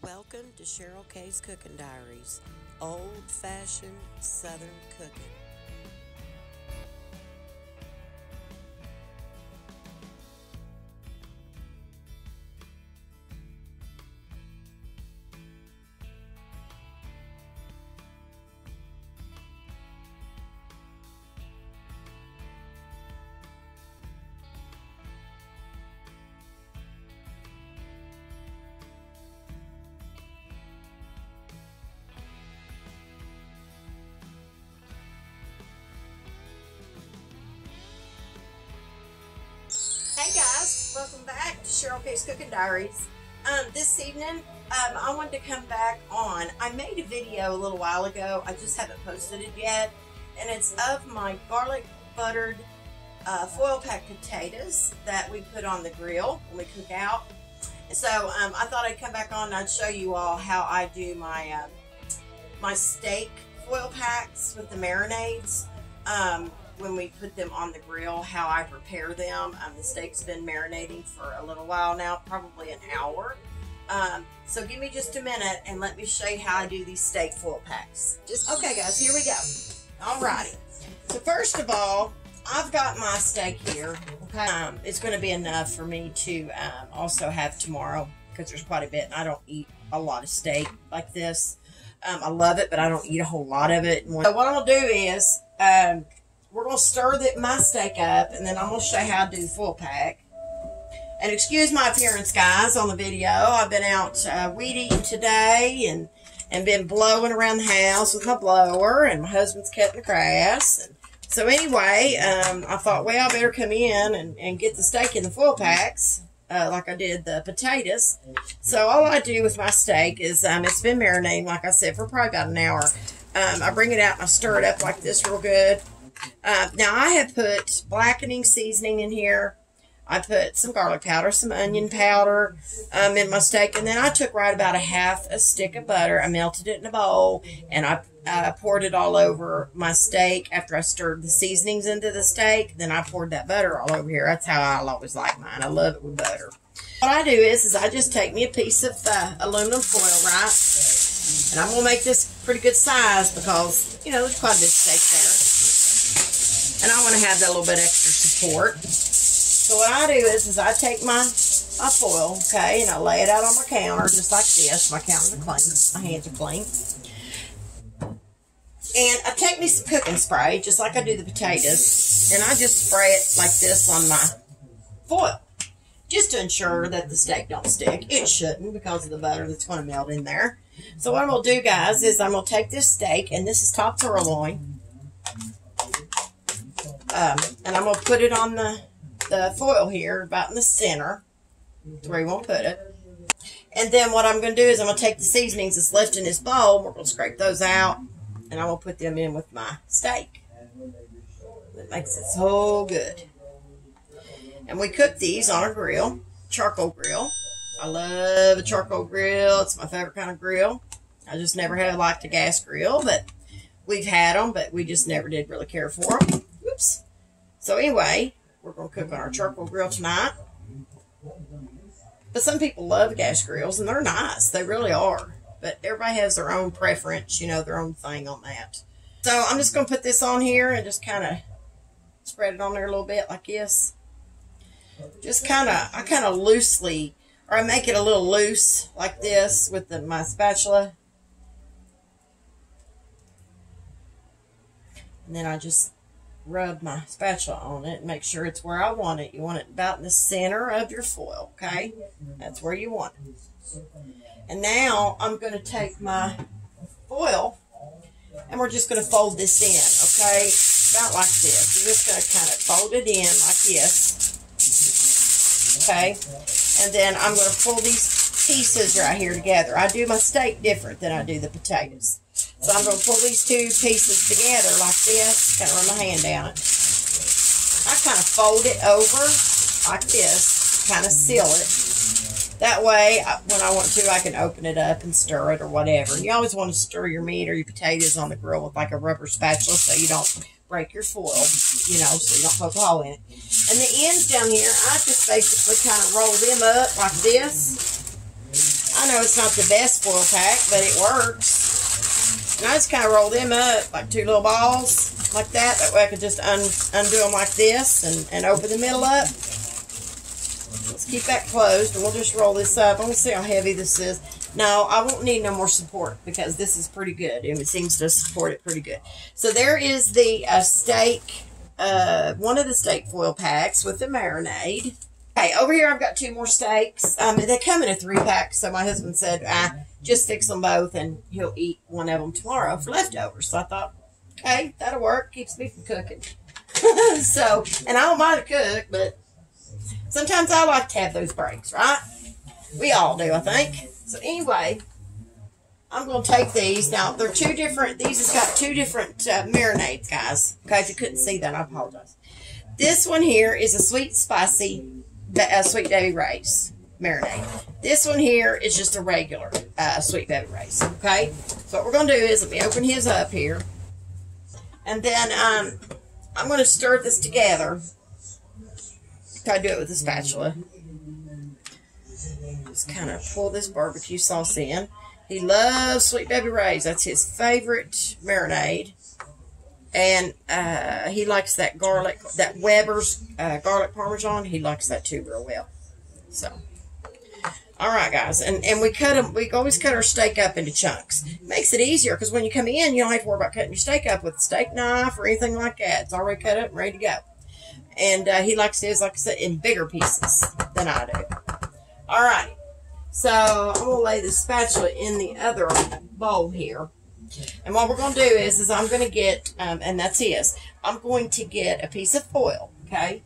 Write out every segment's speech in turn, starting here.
Welcome to Cheryl K's Cooking Diaries, old-fashioned Southern cooking. Hey guys, welcome back to Cheryl K's Cooking Diaries. This evening, I wanted to come back on. I made a video a little while ago. I just haven't posted it yet, and it's of my garlic buttered foil pack potatoes that we put on the grill when we cook out. And so I thought I'd come back on and I'd show you all how I do my my steak foil packs with the marinades. When we put them on the grill, how I prepare them. The steak's been marinating for a little while now, probably an hour. So give me just a minute and let me show you how I do these steak foil packs. Okay guys, here we go. Alrighty. So first of all, I've got my steak here. Okay. It's going to be enough for me to also have tomorrow because there's quite a bit and I don't eat a lot of steak like this. I love it, but I don't eat a whole lot of it. So what I'm going to do is we're going to stir my steak up, and then I'm going to show you how to do the full pack. And excuse my appearance, guys, on the video. I've been out weed eating today and been blowing around the house with my blower, and my husband's cutting the grass. And so anyway, I thought, well, I better come in and get the steak in the full packs like I did the potatoes. So all I do with my steak is it's been marinating, like I said, for probably about an hour. I bring it out and I stir it up like this real good. Now I have put blackening seasoning in here. I put some garlic powder, some onion powder in my steak, and then I took right about half a stick of butter. I melted it in a bowl, and I poured it all over my steak after I stirred the seasonings into the steak. Then I poured that butter all over here. That's how I always like mine. I love it with butter. What I do is I just take me a piece of aluminum foil, right? And I'm going to make this pretty good size because, you know, there's quite a bit of steak there. And I want to have that little bit extra support. So what I do is I take my foil, okay, and I lay it out on my counter just like this. My counters are clean. My hands are clean. And I take me some cooking spray, just like I do the potatoes, and I just spray it like this on my foil, just to ensure that the steak don't stick. It shouldn't because of the butter that's going to melt in there. So what I'm going to do, guys, is I'm going to take this steak, and this is top sirloin, and I'm going to put it on the foil here, about in the center. That's where you want to put it. And then what I'm going to do is I'm going to take the seasonings that's left in this bowl. We're going to scrape those out, and I'm going to put them in with my steak. That makes it so good. And we cook these on a grill, charcoal grill. I love a charcoal grill. It's my favorite kind of grill. I just never have liked a gas grill, but we've had them, but we just never did really care for them. Oops. So anyway, we're going to cook on our charcoal grill tonight. But some people love gas grills, and they're nice. They really are. But everybody has their own preference, you know, their own thing on that. So I'm just going to put this on here and just kind of spread it on there a little bit like this. Just I kind of loosely, or I make it a little loose like this with my spatula. And then I just rub my spatula on it and make sure it's where I want it. You want it about in the center of your foil, okay? That's where you want it. And now I'm going to take my foil and we're just going to fold this in, okay? About like this. We're just going to kind of fold it in like this, okay? And then I'm going to pull these pieces right here together. I do my steak different than I do the potatoes. So I'm going to pull these two pieces together like this, kind of run my hand down it. I kind of fold it over like this, kind of seal it. That way, when I want to, I can open it up and stir it or whatever. And you always want to stir your meat or your potatoes on the grill with like a rubber spatula so you don't break your foil, you know, so you don't poke a hole in it. And the ends down here, I just basically kind of roll them up like this. I I know it's not the best foil pack, but it works. And I just kind of roll them up like 2 little balls like that. That way I could just undo them like this and open the middle up. Let's keep that closed, and we'll just roll this up. I'm going to see how heavy this is. No, I won't need no more support because this is pretty good, and it seems to support it pretty good. So there is the steak, one of the steak foil packs with the marinade. Okay, over here I've got 2 more steaks. They come in a 3-pack, so my husband said, just fix them both, and he'll eat one of them tomorrow for leftovers. So I thought, okay, that'll work. Keeps me from cooking. So, and I don't mind to cook, but sometimes I like to have those breaks, right? We all do, I think. So anyway, I'm going to take these. Now, they're 2 different, these has got 2 different marinades, guys. Okay, if you couldn't see that, I apologize. This one here is a sweet, spicy, Sweet Baby Ray's marinade. This one here is just a regular Sweet Baby Ray's, okay? So what we're going to do is, let me open his up here. And then I'm going to stir this together. Try to do it with a spatula. Just kind of pull this barbecue sauce in. He loves Sweet Baby Ray's. That's his favorite marinade. And he likes that garlic, that Weber's garlic parmesan. He likes that too real well. So, all right, guys. And we cut them. We always cut our steak up into chunks. It makes it easier because when you come in, you don't have to worry about cutting your steak up with a steak knife or anything like that. It's already cut up and ready to go. And he likes his, like I said, in bigger pieces than I do. All right. So I'm going to lay the spatula in the other bowl here. And what we're going to do is I'm going to get, and that's his, I'm going to get a piece of foil, okay?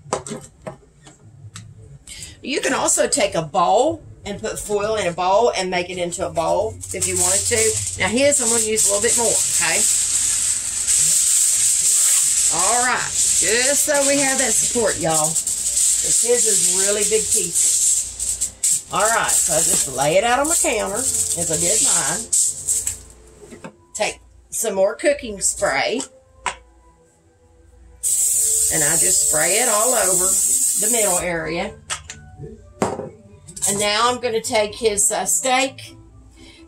You can also take a bowl and put foil in a bowl and make it into a bowl if you wanted to. Now his, I'm going to use a little bit more, okay? All right, just so we have that support, y'all. Because his is really big pieces. All right, so I just lay it out on my counter as I did mine. Take some more cooking spray, and I just spray it all over the middle area. And now I'm going to take his steak,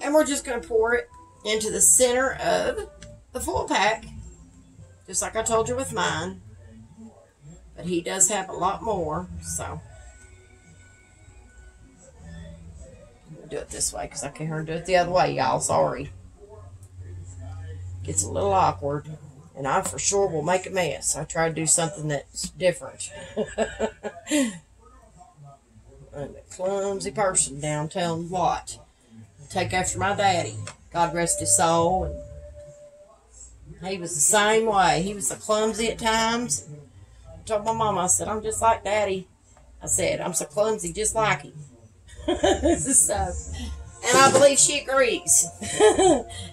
and we're just going to pour it into the center of the foil pack, just like I told you with mine. But he does have a lot more, so I'm going to do it this way because I can't do it the other way, y'all. Sorry. Gets a little awkward, and I for sure will make a mess. I try to do something that's different. I'm a clumsy person down telling what. Take after my daddy. God rest his soul. And he was the same way. He was so clumsy at times. I told my mama, I said, I'm just like daddy. I said, I'm so clumsy just like him. So, and I believe she agrees.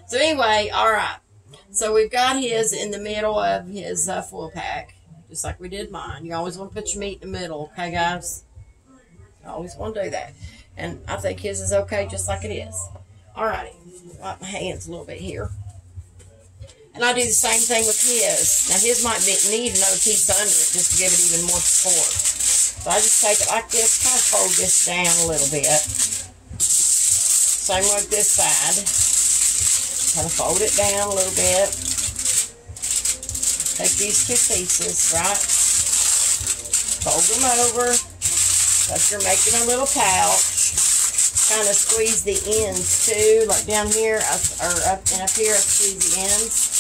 So anyway, all right. So we've got his in the middle of his foil pack, just like we did mine. You always want to put your meat in the middle, okay, guys? You always want to do that. And I think his is okay just like it is. All righty. Wipe my hands a little bit here. And I do the same thing with his. Now, his might need another piece under it just to give it even more support. So I just take it like this, kind of fold this down a little bit. Same with this side. Kind of fold it down a little bit. Take these 2 pieces, right? Fold them over. Like you're making a little pouch. Kind of squeeze the ends too, like down here, or up and up here, I squeeze the ends.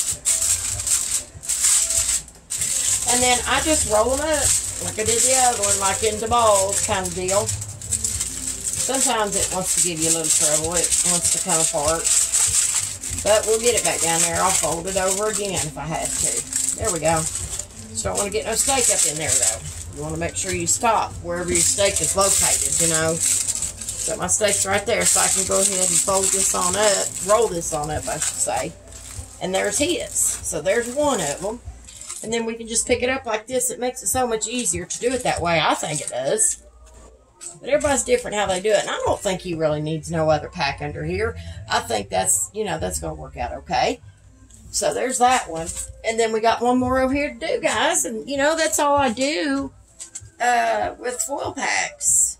And then I just roll them up, like I did the other one, like into balls kind of deal. Sometimes it wants to give you a little trouble. It wants to come apart. But we'll get it back down there. I'll fold it over again if I have to. There we go. Just don't want to get no steak up in there, though. You want to make sure you stop wherever your steak is located, you know. So my steak's right there, so I can go ahead and fold this on up, roll this on up, I should say. And there's his. So there's one of them. And then we can just pick it up like this. It makes it so much easier to do it that way. I think it does. But everybody's different how they do it. And I don't think he really needs no other pack under here. I think that's, you know, that's going to work out okay. So there's that one. And then we got one more over here to do, guys. And, you know, that's all I do with foil packs.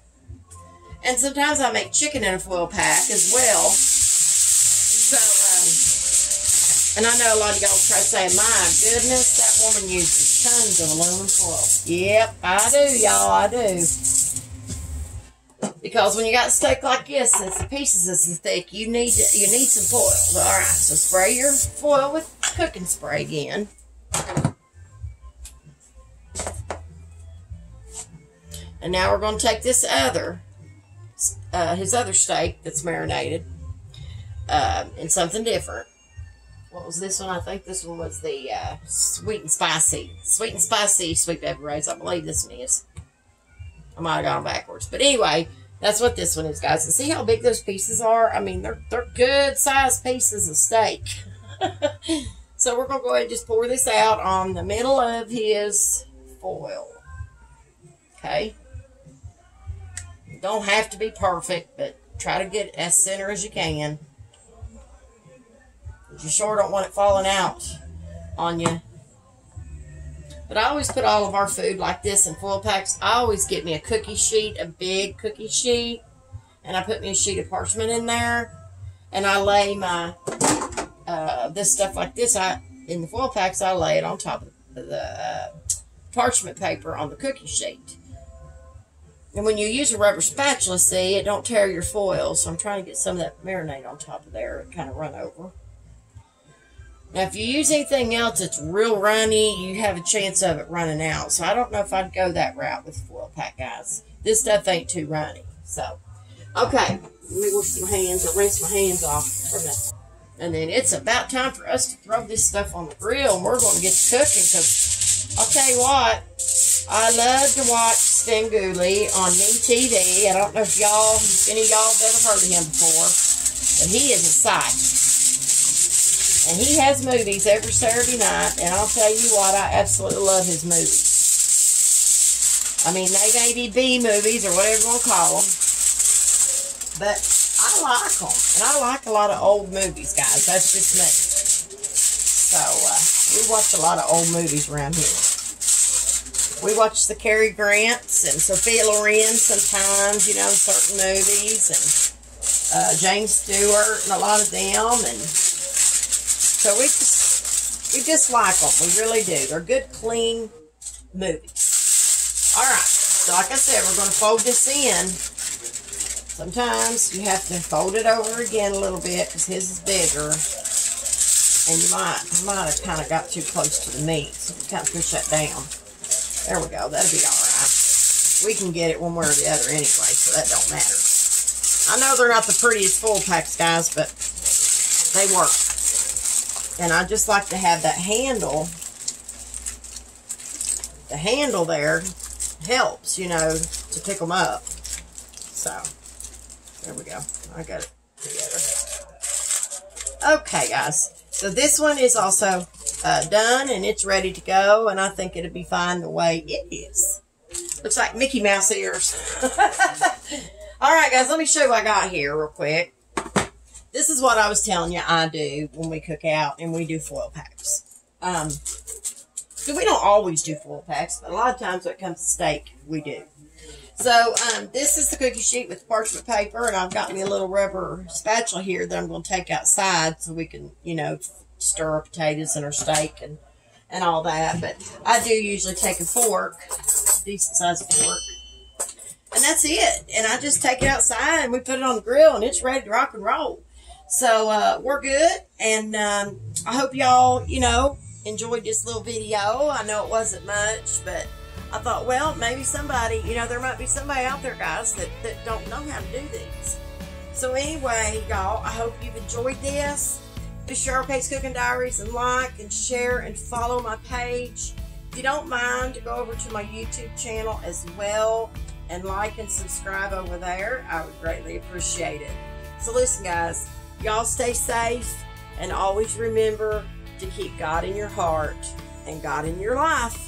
And sometimes I make chicken in a foil pack as well. So, and I know a lot of y'all try to say, my goodness, that woman uses tons of aluminum foil. Yep, I do, y'all, I do. Because when you got steak like this, it's the pieces this thick, you need some foil. All right, so spray your foil with cooking spray again. And now we're going to take this his other steak that's marinated, in something different. What was this one? I think this one was the sweet and spicy sweet pepper rays. I believe this one is. I might have gone backwards, but anyway, that's what this one is, guys. And see how big those pieces are? I mean, they're good sized pieces of steak. So we're gonna go ahead and just pour this out on the middle of his foil. Okay. Don't have to be perfect, but try to get as center as you can. You sure don't want it falling out on you. But I always put all of our food like this in foil packs. I always get me a cookie sheet, a big cookie sheet, and I put me a sheet of parchment in there, and I lay my this stuff like this. In the foil packs, I lay it on top of the parchment paper on the cookie sheet. And when you use a rubber spatula, see, it don't tear your foil. So I'm trying to get some of that marinade on top of there and kind of run over. Now, if you use anything else that's real runny, you have a chance of it running out. So I don't know if I'd go that route with foil pack, guys. This stuff ain't too runny. So, okay. Let me wash my hands or rinse my hands off from that. And then it's about time for us to throw this stuff on the grill. And we're going to get to cooking because I'll tell you what, I love to watch Svengoolie on MeTV. I don't know if any of y'all have ever heard of him before, but he is a sight. And he has movies every Saturday night, and I'll tell you what, I absolutely love his movies. I mean, they may be B movies or whatever you want to call them, but I like them. And I like a lot of old movies, guys. That's just me. So, we watch a lot of old movies around here. We watch the Cary Grants and Sophia Loren sometimes, you know, certain movies, and James Stewart and a lot of them, and so we just like them. We really do. They're good, clean movies. All right. So like I said, we're going to fold this in. Sometimes you have to fold it over again a little bit because his is bigger. And I might have kind of got too close to the meat. So we kind of push that down. There we go. That'll be all right. We can get it one way or the other anyway, so that don't matter. I know they're not the prettiest full packs, guys, but they work. And I just like to have that handle. The handle there helps, you know, to pick them up. So, there we go. I got it together. Okay, guys. So this one is also done, and it's ready to go. And I think it'll be fine the way it is. Looks like Mickey Mouse ears. All right, guys. Let me show you what I got here real quick. This is what I was telling you I do when we cook out and we do foil packs. So we don't always do foil packs, but a lot of times when it comes to steak, we do. So this is the cookie sheet with parchment paper, and I've got me a little rubber spatula here that I'm going to take outside so we can, you know, stir our potatoes and our steak and all that. But I do usually take a fork, decent sized fork, and that's it. And I just take it outside and we put it on the grill and it's ready to rock and roll. So, we're good, and I hope y'all, you know, enjoyed this little video. I know it wasn't much, but I thought, well, maybe somebody, you know, there might be somebody out there, guys, that don't know how to do these. So anyway, y'all, I hope you've enjoyed this. Be sure to Cheryl Cooking Diaries and like and share and follow my page. If you don't mind, to go over to my YouTube channel as well and like and subscribe over there. I would greatly appreciate it. So listen, guys. Y'all stay safe, and always remember to keep God in your heart and God in your life.